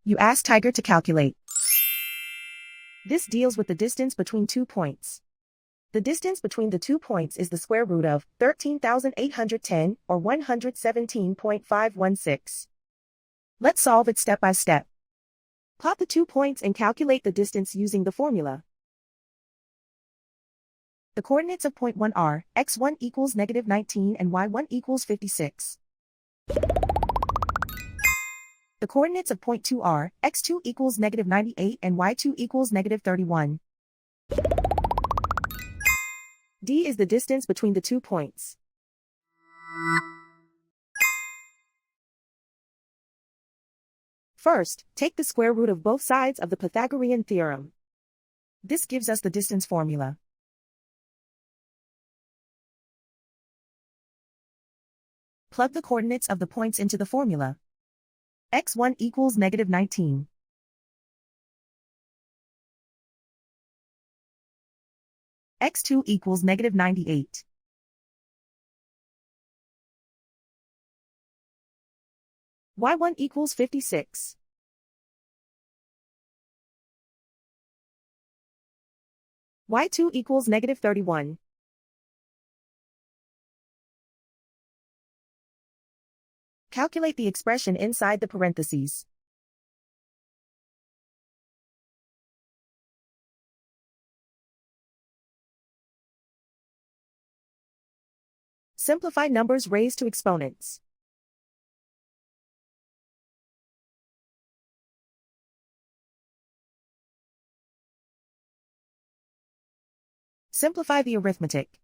You ask Tiger to calculate. This deals with the distance between 2 points. The distance between the 2 points is the square root of 13,810 or 117.516. Let's solve it step by step. Plot the 2 points and calculate the distance using the formula. The coordinates of point 1 are x1 equals -19 and y1 equals 56. The coordinates of point 2 are x2 equals -98 and y2 equals -31. D is the distance between the 2 points. First, take the square root of both sides of the Pythagorean theorem. This gives us the distance formula. Plug the coordinates of the points into the formula. x1 equals -19. x2 equals -98. y1 equals 56. y2 equals -31. Calculate the expression inside the parentheses. Simplify numbers raised to exponents. Simplify the arithmetic.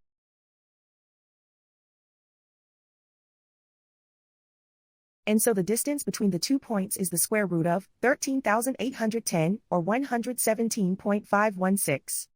And so the distance between the 2 points is the square root of 13,810 or 117.516.